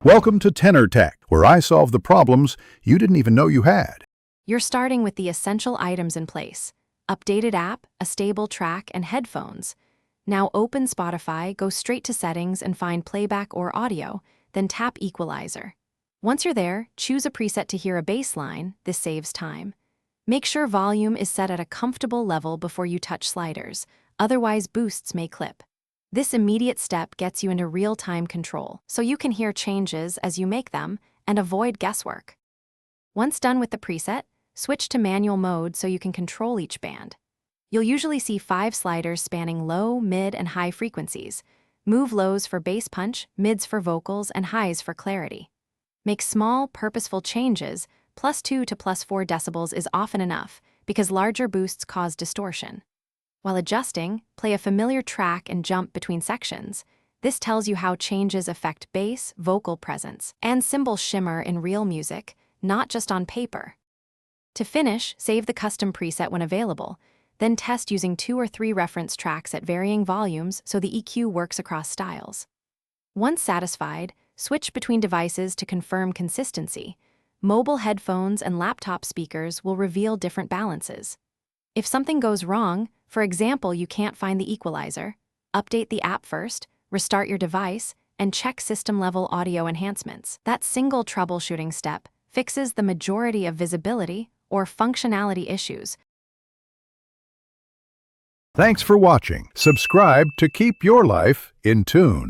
Welcome to Tenor Tech, where I solve the problems you didn't even know you had. You're starting with the essential items in place: updated app, a stable track, and headphones. Now open Spotify, go straight to settings and find playback or audio, then tap Equalizer. Once you're there, choose a preset to hear a bass line. This saves time. Make sure volume is set at a comfortable level before you touch sliders, otherwise boosts may clip. This immediate step gets you into real-time control, so you can hear changes as you make them and avoid guesswork. Once done with the preset, switch to manual mode so you can control each band. You'll usually see 5 sliders spanning low, mid, and high frequencies. Move lows for bass punch, mids for vocals, and highs for clarity. Make small, purposeful changes. +2 to +4 decibels is often enough, because larger boosts cause distortion. While adjusting, play a familiar track and jump between sections. This tells you how changes affect bass, vocal presence, and cymbal shimmer in real music, not just on paper. To finish, save the custom preset when available, then test using 2 or 3 reference tracks at varying volumes so the EQ works across styles. Once satisfied, switch between devices to confirm consistency. Mobile headphones and laptop speakers will reveal different balances. If something goes wrong, for example, you can't find the equalizer, update the app first, restart your device, and check system-level audio enhancements. That single troubleshooting step fixes the majority of visibility or functionality issues. Thanks for watching. Subscribe to keep your life in tune.